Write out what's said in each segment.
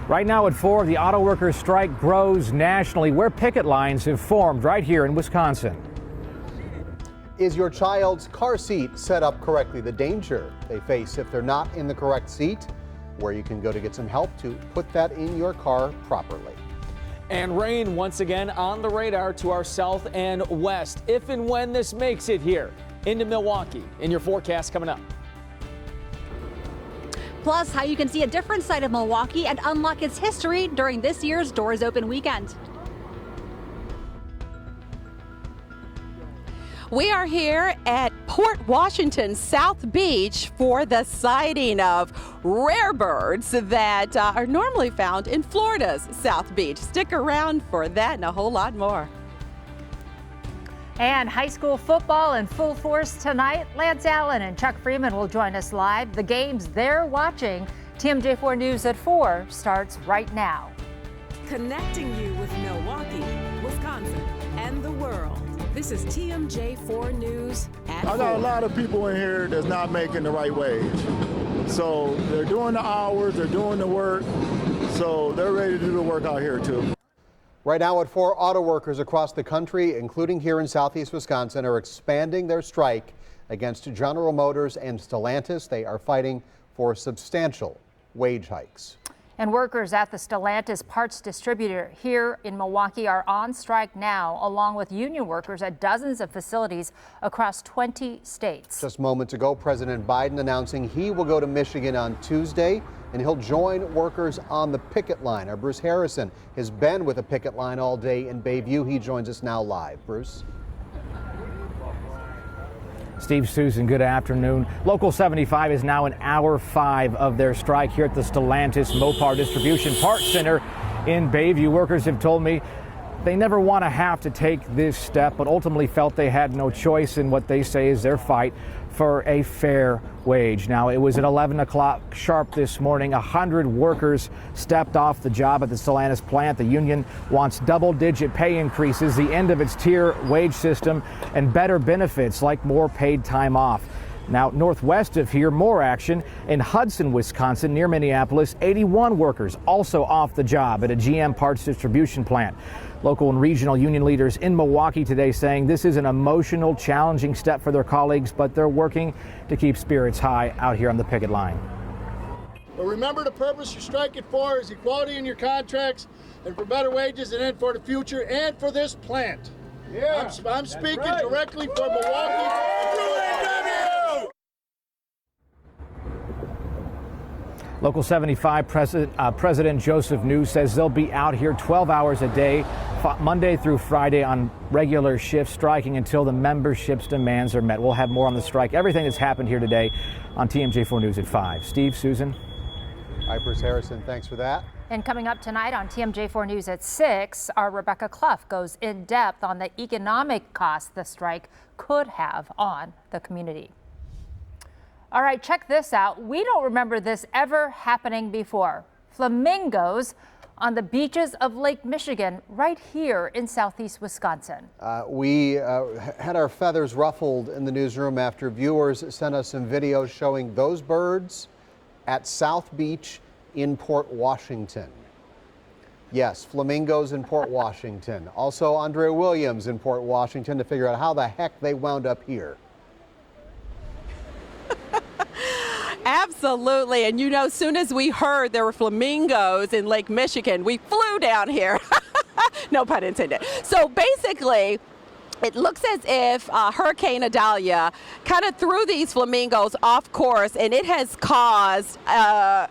Right now at 4, the auto workers' strike grows nationally, where picket lines have formed right here in Wisconsin. Is your child's car seat set up correctly? The danger they face if they're not in the correct seat, where you can go to get some help to put that in your car properly. And rain once again on the radar to our south and west, if and when this makes it here into Milwaukee. In your forecast coming up. Plus, how you can see a different side of Milwaukee and unlock its history during this year's Doors Open weekend. We are here at Port Washington South Beach for the sighting of rare birds that are normally found in Florida's South Beach. Stick around for that and a whole lot more. And high school football in full force tonight. Lance Allen and Chuck Freeman will join us live. The games they're watching. TMJ4 News at 4 starts right now. Connecting you with Milwaukee, Wisconsin, and the world. This is TMJ4 News at 4. I got a lot of people in here that's not making the right wage. So they're doing the hours, they're doing the work, so they're ready to do the work out here too. Right now at 4, auto workers across the country, including here in southeast Wisconsin, are expanding their strike against General Motors and Stellantis. They are fighting for substantial wage hikes. And workers at the Stellantis parts distributor here in Milwaukee are on strike now, along with union workers at dozens of facilities across 20 states. Just moments ago, President Biden announcing he will go to Michigan on Tuesday, and he'll join workers on the picket line. Our Bruce Harrison has been with a picket line all day in Bayview. He joins us now live. Bruce. Steve, Susan, good afternoon. Local 75 is now in hour 5 of their strike here at the Stellantis Mopar Distribution Parts Center in Bayview. Workers have told me they never want to have to take this step, but ultimately felt they had no choice in what they say is their fight for a fair wage. Now, it was at 11 o'clock sharp this morning. 100 workers stepped off the job at the Stellantis plant. The union wants double-digit pay increases, the end of its tier wage system, and better benefits like more paid time off. Now, northwest of here, more action in Hudson, Wisconsin, near Minneapolis. 81 workers also off the job at a GM parts distribution plant. Local and regional union leaders in Milwaukee today saying this is an emotional, challenging step for their colleagues, but they're working to keep spirits high out here on the picket line. But remember, the purpose you're striking for is equality in your contracts and for better wages and then for the future and for this plant. Yeah. I'm speaking directly for Milwaukee. Local 75 President Joseph New says they'll be out here 12 hours a day, Monday through Friday on regular shifts, striking until the membership's demands are met. We'll have more on the strike, everything that's happened here today on TMJ4 News at 5. Steve, Susan. Hi, Bruce Harrison. Thanks for that. And coming up tonight on TMJ4 News at 6, our Rebecca Clough goes in depth on the economic costs the strike could have on the community. All right, check this out. We don't remember this ever happening before. Flamingos on the beaches of Lake Michigan right here in southeast Wisconsin. We had our feathers ruffled in the newsroom after viewers sent us some videos showing those birds at South Beach in Port Washington. Yes, flamingos in Port Washington. Also, Andrea Williams in Port Washington to figure out how the heck they wound up here. Absolutely. And you know, as soon as we heard there were flamingos in Lake Michigan, we flew down here. No pun intended. So basically, it looks as if Hurricane Idalia kind of threw these flamingos off course, and it has caused a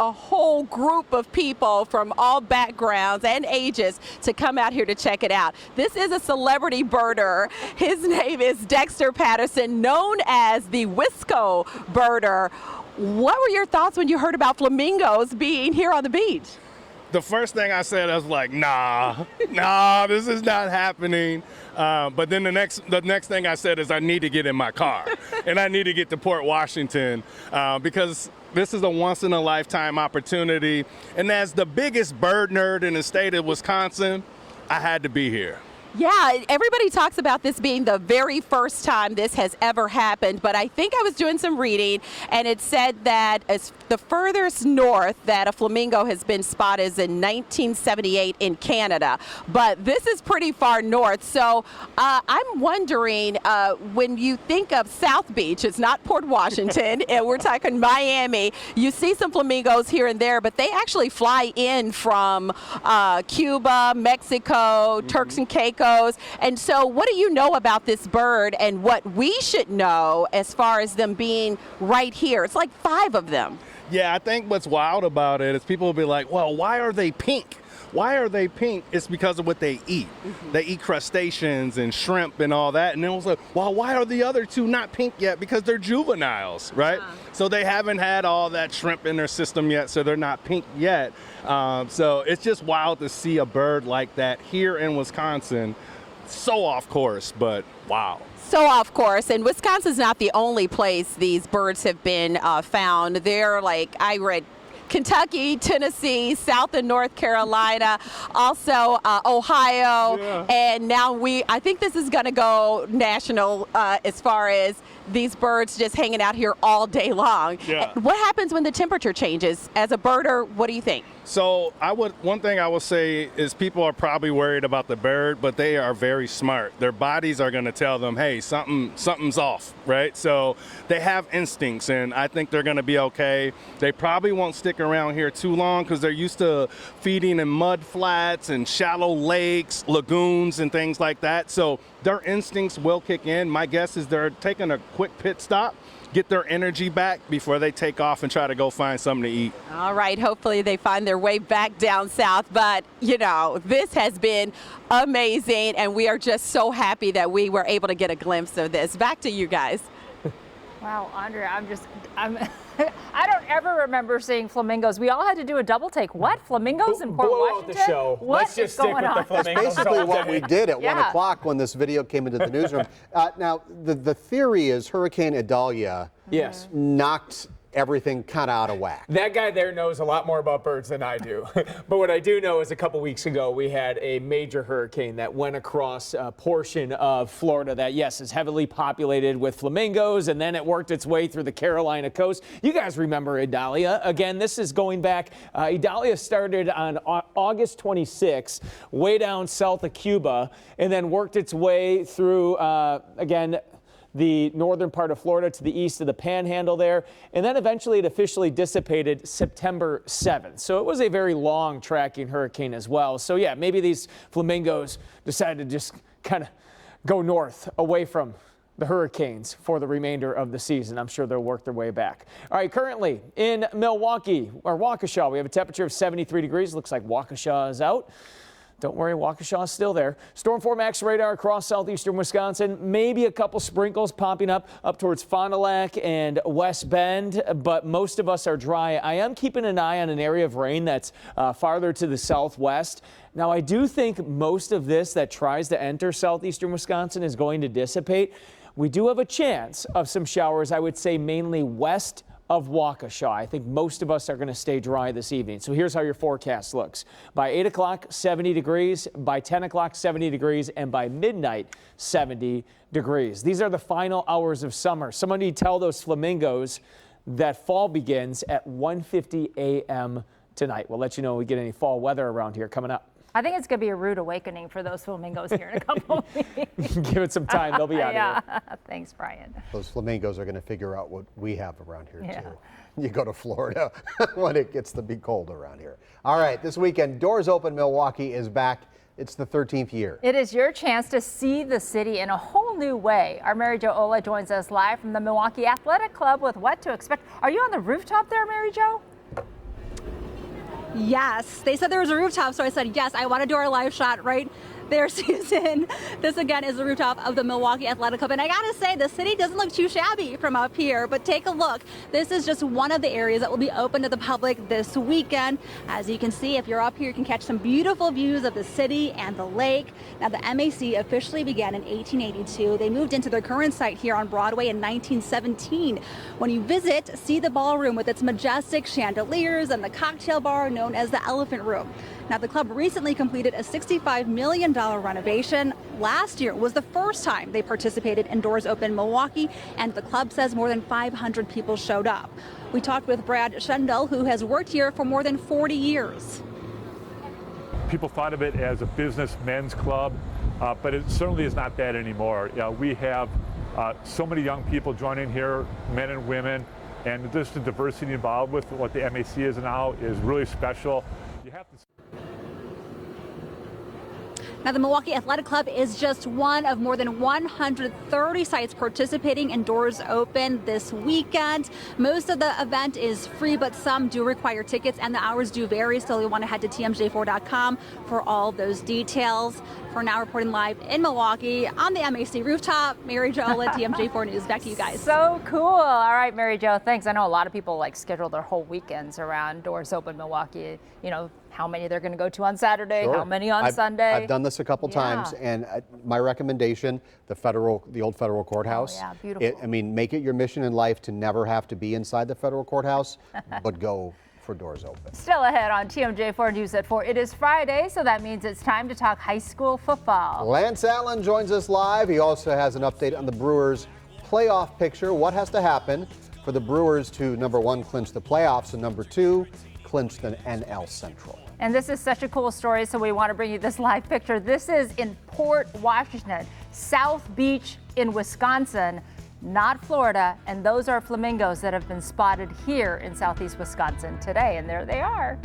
whole group of people from all backgrounds and ages to come out here to check it out. This is a celebrity birder. His name is Dexter Patterson, known as the Wisco birder. What were your thoughts when you heard about flamingos being here on the beach? The first thing I said, I was like, nah, this is not happening. But then the next thing I said is I need to get in my car and I need to get to Port Washington because this is a once-in-a-lifetime opportunity. And as the biggest bird nerd in the state of Wisconsin, I had to be here. Yeah, everybody talks about this being the very first time this has ever happened, but I think I was doing some reading, and it said that it's the furthest north that a flamingo has been spotted is in 1978 in Canada, but this is pretty far north. So I'm wondering, when you think of South Beach, it's not Port Washington, and we're talking Miami, you see some flamingos here and there, but they actually fly in from Cuba, Mexico, Turks and Caicos. And so what do you know about this bird and what we should know as far as them being right here? It's like 5 of them. Yeah, I think what's wild about it is people will be like, well, why are they pink? Why are they pink? It's because of what they eat. They eat crustaceans and shrimp and all that. And then it was like, well, why are the other 2 not pink yet? Because they're juveniles, right? So they haven't had all that shrimp in their system yet, so they're not pink yet. So it's just wild to see a bird like that here in Wisconsin. So off course, but wow. So off course, and Wisconsin's not the only place these birds have been found. They're like, I read Kentucky, Tennessee, South and North Carolina, also Ohio, and now I think this is going to go national as far as these birds just hanging out here all day long. Yeah. What happens when the temperature changes? As a birder, what do you think? So one thing I will say is people are probably worried about the bird, but they are very smart. Their bodies are going to tell them, hey, something's off, right? So they have instincts, and I think they're going to be okay. They probably won't stick around here too long because they're used to feeding in mud flats and shallow lakes, lagoons, and things like that. So their instincts will kick in. My guess is they're taking a quick pit stop, get their energy back before they take off and try to go find something to eat. All right, hopefully they find their way back down south, but you know, this has been amazing and we are just so happy that we were able to get a glimpse of this. Back to you guys. Wow, Andrea, I don't ever remember seeing flamingos. We all had to do a double take. What? Flamingos in Port Washington? Out the show. Let's just stick with the flamingos. That's basically what we did at 1 o'clock when this video came into the newsroom. Now, the theory is Hurricane Idalia knocked everything kind of out of whack. That guy there knows a lot more about birds than I do. But what I do know is a couple weeks ago we had a major hurricane that went across a portion of Florida that, yes, is heavily populated with flamingos, and then it worked its way through the Carolina coast. You guys remember Idalia. Again, this is going back. Idalia started on August 26, way down south of Cuba, and then worked its way through, again, the northern part of Florida to the east of the Panhandle there, and then eventually it officially dissipated September 7th. So it was a very long tracking hurricane as well. So yeah, maybe these flamingos decided to just kind of go north away from the hurricanes for the remainder of the season. I'm sure they'll work their way back. All right, currently in Milwaukee, or Waukesha, we have a temperature of 73 degrees. Looks like Waukesha is out. Don't worry, Waukesha is still there. Storm 4 Max radar across southeastern Wisconsin. Maybe a couple sprinkles popping up towards Fond du Lac and West Bend, but most of us are dry. I am keeping an eye on an area of rain that's farther to the southwest. Now, I do think most of this that tries to enter southeastern Wisconsin is going to dissipate. We do have a chance of some showers, I would say mainly west of Waukesha. I think most of us are going to stay dry this evening. So here's how your forecast looks. By 8 o'clock, 70 degrees. By 10 o'clock, 70 degrees. And by midnight, 70 degrees. These are the final hours of summer. Somebody tell those flamingos that fall begins at 1:50 a.m. tonight. We'll let you know when we get any fall weather around here coming up. I think it's going to be a rude awakening for those flamingos here in a couple of weeks. Give it some time. They'll be out of here. Thanks, Brian. Those flamingos are going to figure out what we have around here, too. You go to Florida when it gets to be cold around here. All right, this weekend, Doors Open Milwaukee is back. It's the 13th year. It is your chance to see the city in a whole new way. Our Mary Jo Ola joins us live from the Milwaukee Athletic Club with what to expect. Are you on the rooftop there, Mary Jo? Yes, they said there was a rooftop, so I said, yes, I want to do our live shot right there, Susan. This again is the rooftop of the Milwaukee Athletic Club, and I gotta say, the city doesn't look too shabby from up here, but take a look. This is just one of the areas that will be open to the public this weekend. As you can see, if you're up here, you can catch some beautiful views of the city and the lake. Now, the MAC officially began in 1882. They moved into their current site here on Broadway in 1917. When you visit, see the ballroom with its majestic chandeliers and the cocktail bar known as the Elephant Room. Now, the club recently completed a $65 million renovation. Last year was the first time they participated in Doors Open Milwaukee, and the club says more than 500 people showed up. We talked with Brad Schendel, who has worked here for more than 40 years. People thought of it as a business men's club, but it certainly is not that anymore. We have so many young people joining here, men and women, and just the diversity involved with what the MAC is now is really special. You have to. Now, the Milwaukee Athletic Club is just one of more than 130 sites participating in Doors Open this weekend. Most of the event is free, but some do require tickets, and the hours do vary, so you want to head to TMJ4.com for all those details. For now, reporting live in Milwaukee on the MAC rooftop, Mary Jo at TMJ4 News. Back to you guys. So cool. All right, Mary Jo, thanks. I know a lot of people schedule their whole weekends around Doors Open Milwaukee. You know, how many they're going to go to on Saturday, Sure. how many on Sunday. I've done this a couple times, and my recommendation, the old federal courthouse. Oh, yeah, beautiful. I mean, make it your mission in life to never have to be inside the federal courthouse, but go for Doors Open. Still ahead on TMJ4 News at 4. It is Friday, so that means it's time to talk high school football. Lance Allen joins us live. He also has an update on the Brewers' playoff picture. What has to happen for the Brewers to, number one, clinch the playoffs, and number two, clinch the NL Central. And this is such a cool story, so we want to bring you this live picture. This is in Port Washington, South Beach in Wisconsin, not Florida. And those are flamingos that have been spotted here in southeast Wisconsin today. And there they are.